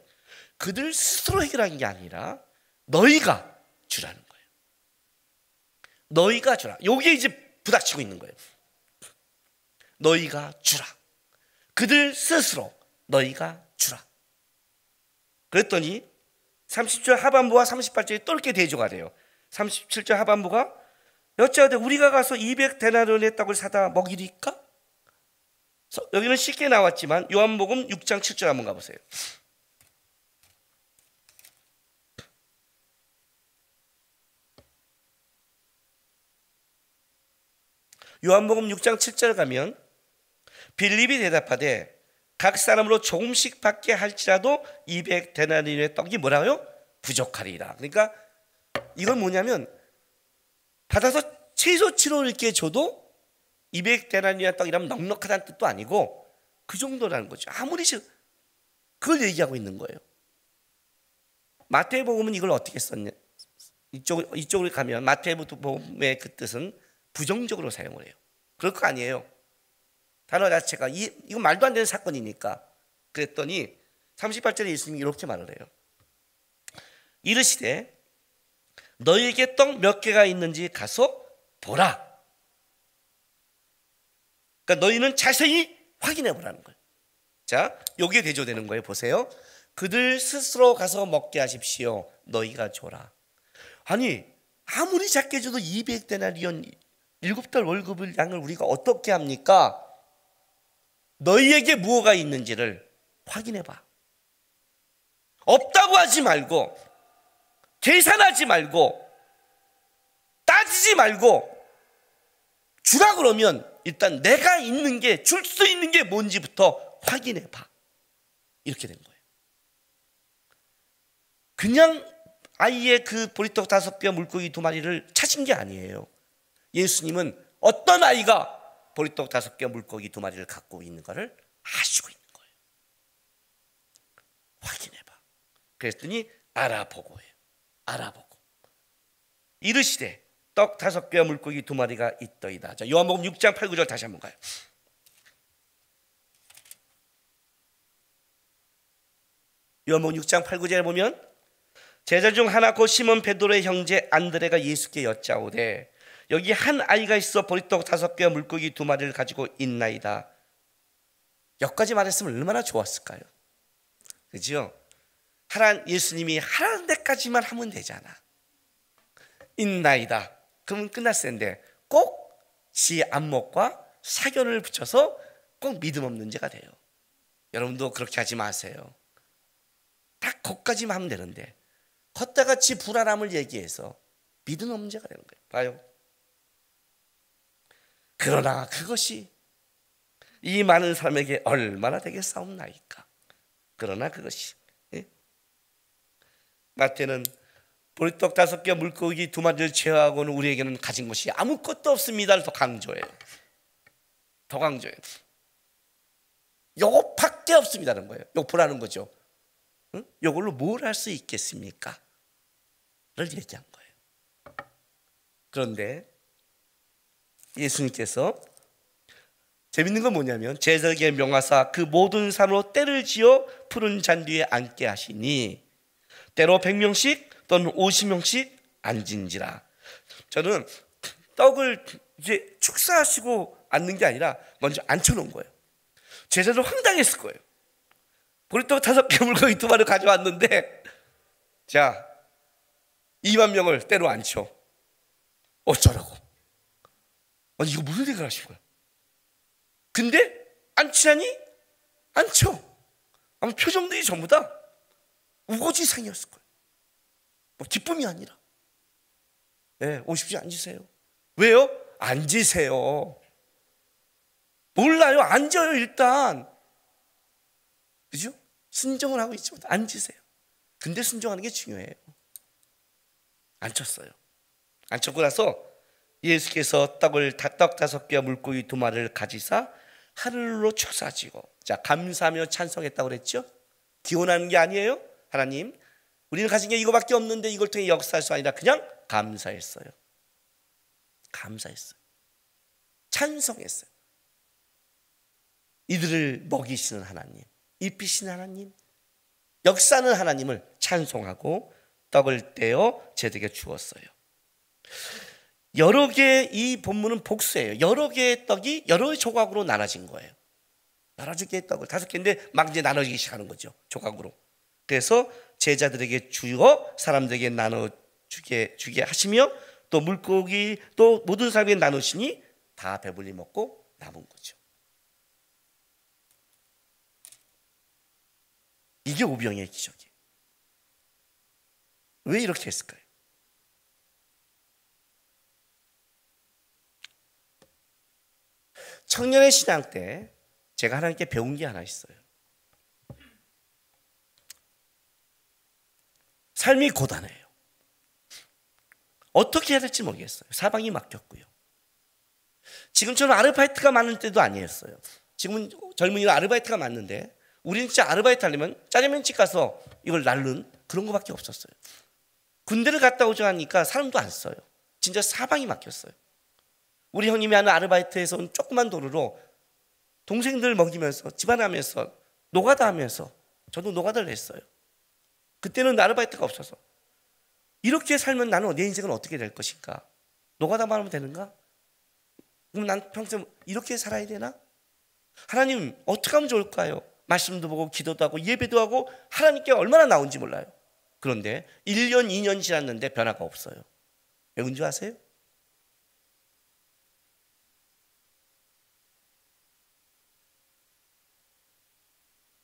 그들 스스로 해결하는 게 아니라 너희가 주라는 거예요. 너희가 주라. 여기에 이제 부닥치고 있는 거예요. 너희가 주라. 그들 스스로 너희가 주라. 그랬더니 30절 하반부와 38절이 또 이렇게 대조가 돼요. 37절 하반부가 여짜오되 우리가 가서 200데나리온의 떡을 사다 먹이리까? 여기는 쉽게 나왔지만 요한복음 6장 7절 한번 가보세요. 요한복음 6장 7절 가면 빌립이 대답하되 각 사람으로 조금씩 받게 할지라도 200데나리온의 떡이 뭐라고요? 부족하리라. 그러니까 이건 뭐냐면 받아서 최소치로 이렇게 줘도 200데나리온의 떡이라면 넉넉하다는 뜻도 아니고 그 정도라는 거죠. 아무리 그걸 얘기하고 있는 거예요. 마태복음은 이걸 어떻게 썼냐? 이쪽으로 가면 마태복음의 그 뜻은 부정적으로 사용을 해요. 그럴 거 아니에요. 단어 자체가 이건 말도 안 되는 사건이니까. 그랬더니 38절에 예수님이 이렇게 말을 해요. 이르시되 너희에게 떡 몇 개가 있는지 가서 보라. 그러니까 너희는 자세히 확인해 보라는 거예요. 자, 여기에 대조되는 거예요. 보세요. 그들 스스로 가서 먹게 하십시오. 너희가 줘라. 아니 아무리 작게 줘도 200데나리온 7달 월급을 양을 우리가 어떻게 합니까? 너희에게 무엇가 있는지를 확인해 봐. 없다고 하지 말고 계산하지 말고 따지지 말고 주라 그러면 일단 내가 있는 게 줄 수 있는 게 뭔지부터 확인해 봐. 이렇게 된 거예요. 그냥 아이의 그 보리떡 5개 물고기 2마리를 찾은 게 아니에요. 예수님은 어떤 아이가 보리떡 5개 물고기 2마리를 갖고 있는가를 아시고 있는 거예요. 확인해봐. 그랬더니 알아보고 해요. 알아보고 이르시되 떡 5개와 물고기 2마리가 있더이다. 자, 요한복음 6장 8, 9절 다시 한번 가요. 요한복음 6장 8, 9절에 보면 제자 중 하나 곧 시몬 베드로의 형제 안드레가 예수께 여짜오되 여기 한 아이가 있어 보리떡 5개와 물고기 2마리를 가지고 있나이다. 여기까지 말했으면 얼마나 좋았을까요? 그죠? 예수님이 하라는 데까지만 하면 되잖아. 있나이다. 그러면 끝났을 텐데 꼭 지 안목과 사견을 붙여서 꼭 믿음 없는 죄가 돼요. 여러분도 그렇게 하지 마세요. 딱 거기까지만 하면 되는데 걷다가 지 불안함을 얘기해서 믿음 없는 죄가 되는 거예요. 봐요. 그러나 그것이 이 많은 사람에게 얼마나 되겠사옵나이까. 그러나 그것이 마태는 보리떡 5개 물고기 2마리를 제외하고는 우리에게는 가진 것이 아무것도 없습니다를 더 강조해요. 더 강조해요. 요거밖에 없습니다는 거예요. 요거 보라는 거죠. 응? 요걸로 뭘 할 수 있겠습니까? 를 얘기한 거예요. 그런데 예수님께서 재밌는 건 뭐냐면 제자에게 명하사 그 모든 산으로 때를 지어 푸른 잔디에 앉게 하시니 때로 100명씩 또는 50명씩 앉은지라. 저는 떡을 이제 축사하시고 앉는 게 아니라 먼저 앉혀놓은 거예요. 제자들 황당했을 거예요. 보리떡 5개 물고기 2마리 가져왔는데 자 2만 명을 때로 앉혀. 어쩌라고. 아니 이거 무슨 생각을 하신 거야? 근데 앉히라니 앉혀. 아마 표정들이 전부 다 우거지상이었을 거예요. 뭐 기쁨이 아니라. 네, 오십시오. 앉으세요. 왜요? 앉으세요. 몰라요. 앉아요 일단. 그죠? 순종을 하고 있지만 앉으세요. 근데 순종하는 게 중요해요. 앉혔어요. 앉혔고 나서 예수께서 떡 5개와 물고기 2마리를 가지사 하늘로 쳐사지고, 자 감사하며 찬송했다고 그랬죠? 기원하는 게 아니에요. 하나님 우리는 가진 게 이거밖에 없는데 이걸 통해 역사할 수 아니라 그냥 감사했어요. 감사했어요. 찬송했어요. 이들을 먹이시는 하나님, 입히시는 하나님, 역사하는 하나님을 찬송하고 떡을 떼어 제들에게 주었어요. 여러 개의 이 본문은 복수예요. 여러 개의 떡이 여러 조각으로 나눠진 거예요. 여러 개의 떡을 5개인데 막 이제 나눠지기 시작하는 거죠. 조각으로. 그래서 제자들에게 주어 사람들에게 나눠주게 하시며 또 물고기 또 모든 사람에게 나누시니 다 배불리 먹고 남은 거죠. 이게 오병이의 기적이에요. 왜 이렇게 했을까요? 청년의 신앙 때 제가 하나님께 배운 게 하나 있어요. 삶이 고단해요. 어떻게 해야 될지 모르겠어요. 사방이 막혔고요. 지금처럼 아르바이트가 많은 때도 아니었어요. 지금은 젊은이는 아르바이트가 많은데 우리는 진짜 아르바이트 하려면 짜장면집 가서 이걸 날른 그런 거밖에 없었어요. 군대를 갔다 오자 하니까 사람도 안 써요. 진짜 사방이 막혔어요. 우리 형님이 하는 아르바이트에서 온 조그만 돈으로 동생들 먹이면서 집안하면서 노가다 하면서 저도 노가다를 했어요. 그때는 아르바이트가 없어서 이렇게 살면 나는 내 인생은 어떻게 될 것인가? 노가다만 하면 되는가? 그럼 난 평생 이렇게 살아야 되나? 하나님 어떻게 하면 좋을까요? 말씀도 보고 기도도 하고 예배도 하고 하나님께 얼마나 나온지 몰라요. 그런데 1년 2년 지났는데 변화가 없어요. 왜 그런지 아세요?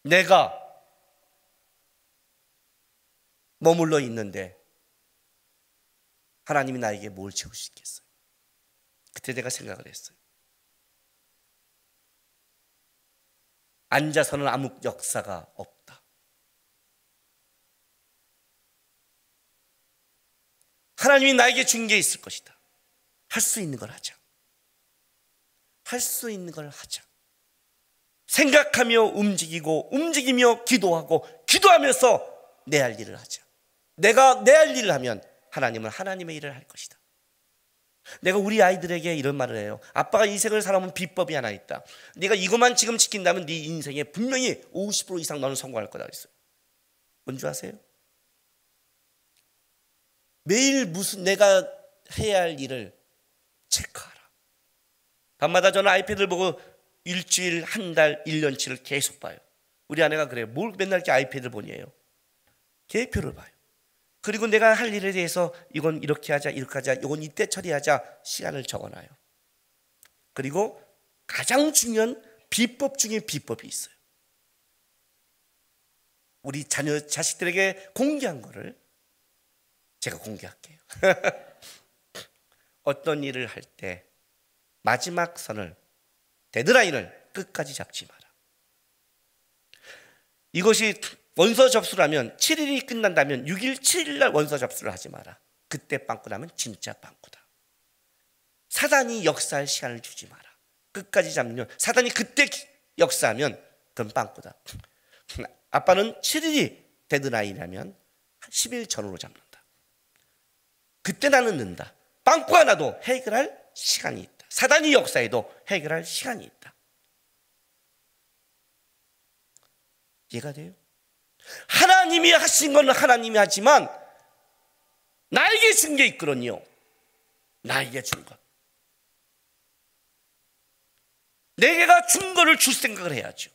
내가 머물러 있는데 하나님이 나에게 뭘 채울 수 있겠어요? 그때 내가 생각을 했어요. 앉아서는 아무 역사가 없다. 하나님이 나에게 준 게 있을 것이다. 할 수 있는 걸 하자. 할 수 있는 걸 하자. 생각하며 움직이고 움직이며 기도하고 기도하면서 내 할 일을 하자. 내가 내 할 일을 하면 하나님은 하나님의 일을 할 것이다. 내가 우리 아이들에게 이런 말을 해요. 아빠가 인생을 살아보면 비법이 하나 있다. 네가 이것만 지금 지킨다면 네 인생에 분명히 50% 이상 너는 성공할 거다 그랬어요. 뭔지 아세요? 매일 무슨 내가 해야 할 일을 체크하라. 밤마다 저는 아이패드를 보고 일주일, 한 달, 1년치를 계속 봐요. 우리 아내가 그래요. 뭘 맨날 이렇게 아이패드를 보니에요. 계획표를 봐요. 그리고 내가 할 일에 대해서 이건 이렇게 하자, 이렇게 하자, 이건 이때 처리하자 시간을 적어놔요. 그리고 가장 중요한 비법 중에 비법이 있어요. 우리 자식들에게 공개한 거를 제가 공개할게요. 어떤 일을 할 때 마지막 선을, 데드라인을 끝까지 잡지 마라. 이것이 원서 접수라면 7일이 끝난다면 6일, 7일 날 원서 접수를 하지 마라. 그때 빵꾸 나면 진짜 빵꾸다. 사단이 역사할 시간을 주지 마라. 끝까지 잡으면 사단이 그때 역사하면 그건 빵꾸다. 아빠는 7일이 데드라인이라면 10일 전후로 잡는다. 그때 나는 는다. 빵꾸가 나도 해결할 시간이 있다. 사단이 역사해도 해결할 시간이 있다. 이해가 돼요? 하나님이 하신 건 하나님이 하지만 나에게 준 게 있거든요. 나에게 준 것. 내가 준 거를 줄 생각을 해야죠.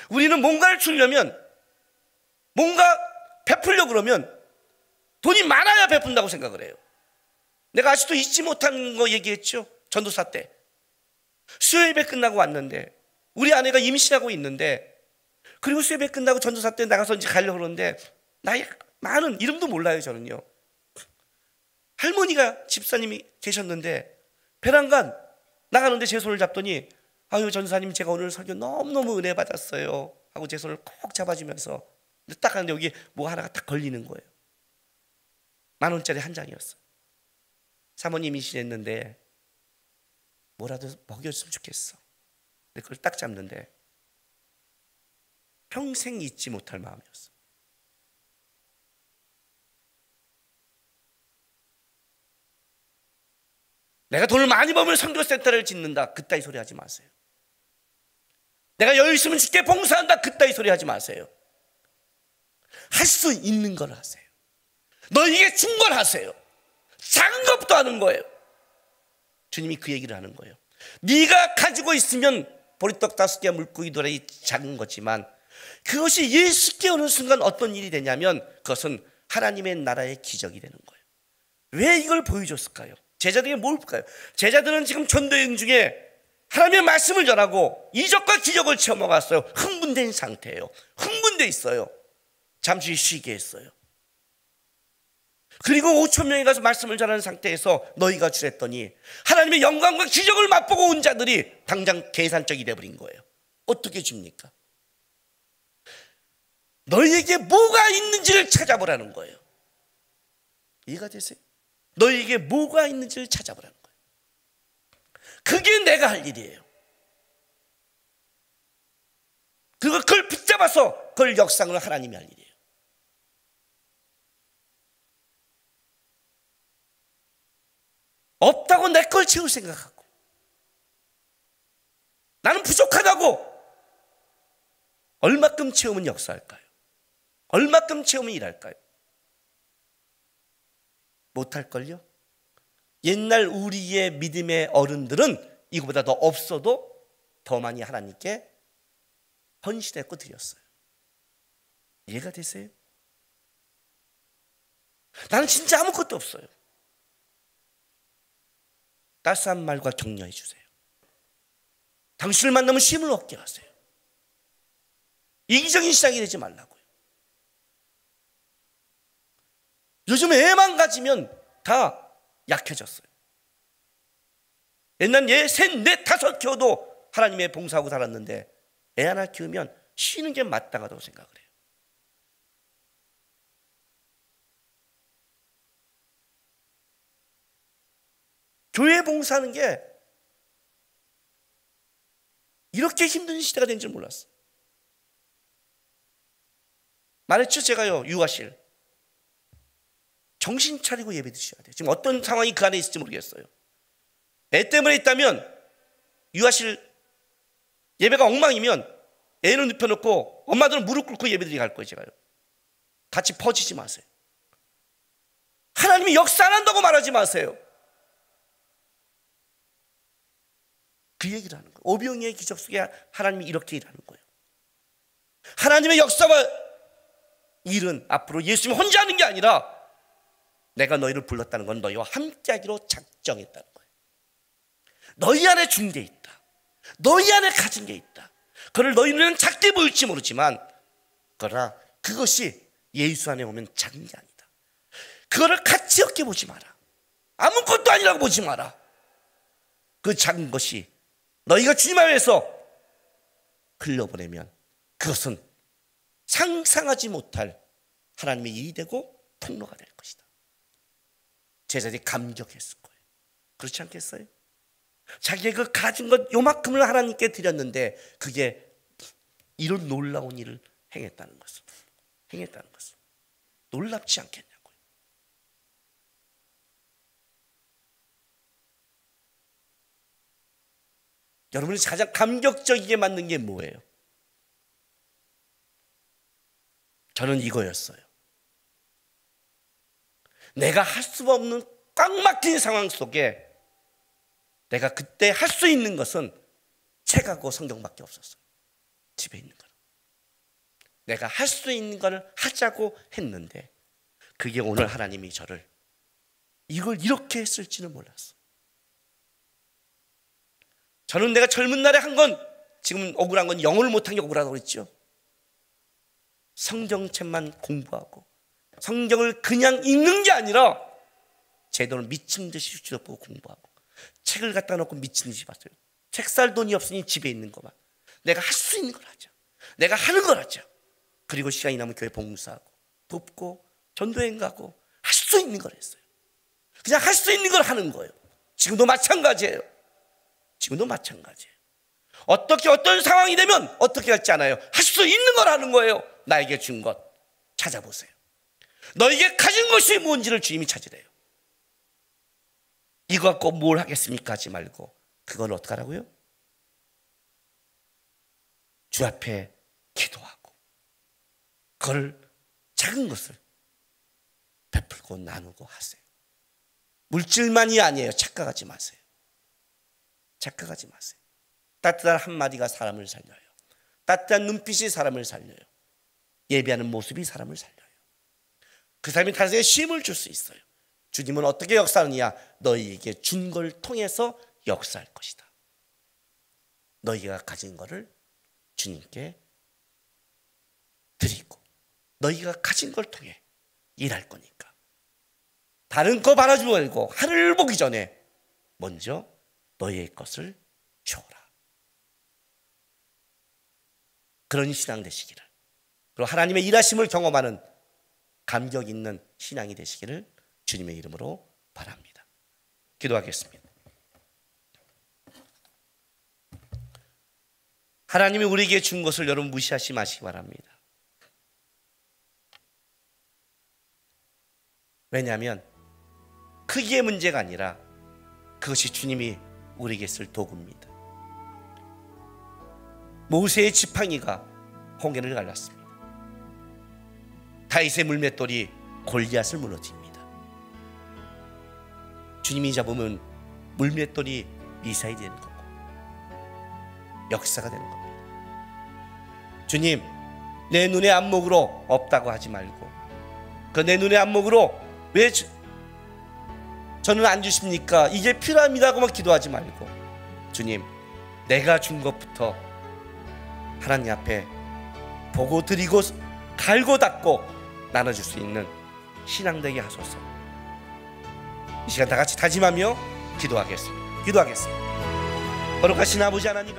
우리는 뭔가를 주려면, 뭔가 베풀려고 그러면 돈이 많아야 베푼다고 생각을 해요. 내가 아직도 잊지 못한 거 얘기했죠. 전도사 때 수요예배 끝나고 왔는데 우리 아내가 임신하고 있는데, 그리고 수요예배 끝나고 전도사 때 나가서 이제 가려고 그러는데 나이 많은, 이름도 몰라요 저는요, 할머니가 집사님이 계셨는데 베란간 나가는데 제 손을 잡더니 아유 전사님 제가 오늘 설교 너무너무 은혜 받았어요 하고 제 손을 꼭 잡아주면서 딱 하는데 여기 뭐 하나가 딱 걸리는 거예요. 10,000원짜리 한 장이었어요. 사모님 임신했는데 뭐라도 먹여줬으면 좋겠어. 근데 그걸 딱 잡는데 평생 잊지 못할 마음이었어요. 내가 돈을 많이 벌면 선교센터를 짓는다, 그따위 소리 하지 마세요. 내가 여유 있으면 주께 봉사한다, 그따위 소리 하지 마세요. 할 수 있는 걸 하세요. 너에게 준 걸 하세요. 작은 것부터 하는 거예요. 주님이 그 얘기를 하는 거예요. 네가 가지고 있으면 보리떡 5개 물고기 도라이 작은 거지만 그것이 예수께 어느 순간 어떤 일이 되냐면 그것은 하나님의 나라의 기적이 되는 거예요. 왜 이걸 보여줬을까요? 제자들에게 뭘 볼까요? 제자들은 지금 전도여행 중에 하나님의 말씀을 전하고 이적과 기적을 체험하고 왔어요. 흥분된 상태예요. 흥분돼 있어요. 잠시 쉬게 했어요. 그리고 5,000명이 가서 말씀을 전하는 상태에서 너희가 주랬더니 하나님의 영광과 기적을 맛보고 온 자들이 당장 계산적이 돼버린 거예요. 어떻게 줍니까? 너희에게 뭐가 있는지를 찾아보라는 거예요. 이해가 되세요? 너희에게 뭐가 있는지를 찾아보라는 거예요. 그게 내가 할 일이에요. 그리고 그걸 붙잡아서 그걸 역상을 하나님이 할 일이에요. 없다고 내 걸 채울 생각하고 나는 부족하다고 얼마큼 채우면 역사할까요? 얼마큼 채우면 일할까요? 못할걸요? 옛날 우리의 믿음의 어른들은 이거보다 더 없어도 더 많이 하나님께 헌신했고 드렸어요. 이해가 되세요? 나는 진짜 아무것도 없어요. 따스한 말과 격려해 주세요. 당신을 만나면 힘을 얻게 하세요. 이기적인 신앙이 되지 말라고요. 요즘 애만 가지면 다 약해졌어요. 옛날 애 3, 4, 5 키워도 하나님의 봉사하고 살았는데 애 하나 키우면 쉬는 게 마땅하다고 생각을 해요. 교회 봉사하는 게 이렇게 힘든 시대가 된 줄 몰랐어요. 말했죠, 제가요. 유아실 정신 차리고 예배 드셔야 돼요. 지금 어떤 상황이 그 안에 있을지 모르겠어요. 애 때문에 있다면 유아실 예배가 엉망이면 애는 눕혀놓고 엄마들은 무릎 꿇고 예배드리게 갈 거예요. 제가요. 같이 퍼지지 마세요. 하나님이 역사 안 한다고 말하지 마세요. 그 얘기를 하는 거예요. 오병이의 기적 속에 하나님이 이렇게 일하는 거예요. 하나님의 역사와 일은 앞으로 예수님 혼자 하는 게 아니라 내가 너희를 불렀다는 건 너희와 함께하기로 작정했다는 거예요. 너희 안에 준 게 있다. 너희 안에 가진 게 있다. 그걸 너희는 작게 보일지 모르지만 그러나 그것이 예수 안에 오면 작은 게 아니다. 그거를 가치 없게 보지 마라. 아무것도 아니라고 보지 마라. 그 작은 것이 너희가 주님 안에서 흘려보내면 그것은 상상하지 못할 하나님의 일이 되고 통로가 될 것이다. 제자들이 감격했을 거예요. 그렇지 않겠어요? 자기의 그 가진 것 요만큼을 하나님께 드렸는데 그게 이런 놀라운 일을 행했다는 것은 놀랍지 않겠냐고요. 여러분이 가장 감격적이게 만든 게 뭐예요? 저는 이거였어요. 내가 할 수 없는 꽉 막힌 상황 속에 내가 그때 할 수 있는 것은 책하고 성경밖에 없었어요. 집에 있는 거. 내가 할 수 있는 걸 하자고 했는데 그게 오늘 하나님이 저를 이걸 이렇게 했을지는 몰랐어요. 저는 내가 젊은 날에 한 건, 지금 억울한 건 영어를 못한 게 억울하다고 그랬죠. 성경책만 공부하고 성경을 그냥 읽는 게 아니라 제 돈을 미친 듯이 수치도 보고 공부하고 책을 갖다 놓고 미친 듯이 봤어요. 책 살 돈이 없으니 집에 있는 것만. 내가 할 수 있는 걸 하자. 내가 하는 걸 하자. 그리고 시간이 나면 교회 봉사하고 돕고 전도여행 가고 할 수 있는 걸 했어요. 그냥 할 수 있는 걸 하는 거예요. 지금도 마찬가지예요. 지금도 마찬가지예요. 어떻게 어떤 상황이 되면 어떻게 할지 않아요. 할 수 있는 걸 하는 거예요. 나에게 준 것 찾아보세요. 너에게 가진 것이 뭔지를 주님이 찾으래요. 이거 갖고 뭘 하겠습니까 하지 말고 그건 어떻게 하라고요? 주 앞에 기도하고 그걸 작은 것을 베풀고 나누고 하세요. 물질만이 아니에요. 착각하지 마세요. 착각하지 마세요. 따뜻한 한마디가 사람을 살려요. 따뜻한 눈빛이 사람을 살려요. 예배하는 모습이 사람을 살려요. 그 사람이 다른 사람에게 쉼을 줄 수 있어요. 주님은 어떻게 역사하느냐? 너희에게 준 걸 통해서 역사할 것이다. 너희가 가진 것을 주님께 드리고 너희가 가진 걸 통해 일할 거니까 다른 거 바라지 말고 하늘을 보기 전에 먼저 너희의 것을 주어라. 그런 신앙 되시기를, 그리고 하나님의 일하심을 경험하는 감격 있는 신앙이 되시기를 주님의 이름으로 바랍니다. 기도하겠습니다. 하나님이 우리에게 준 것을 여러분 무시하지 마시기 바랍니다. 왜냐하면 크기의 문제가 아니라 그것이 주님이 우리에게 쓸 도구입니다. 모세의 지팡이가 홍해를 갈랐습니다. 다윗의 물맷돌이 골리앗을 무너집니다. 주님이 잡으면 물맷돌이 미사일이 되는 거고 역사가 되는 겁니다. 주님, 내 눈의 안목으로 없다고 하지 말고 그 내 눈의 안목으로 왜 저는 안 주십니까? 이게 필요합니다고만 기도하지 말고 주님, 내가 준 것부터 하나님 앞에 보고 드리고 갈고 닦고 나눠줄 수 있는 신앙 되게 하소서. 이 시간 다 같이 다짐하며 기도하겠습니다. 거룩하신 아버지 하나님,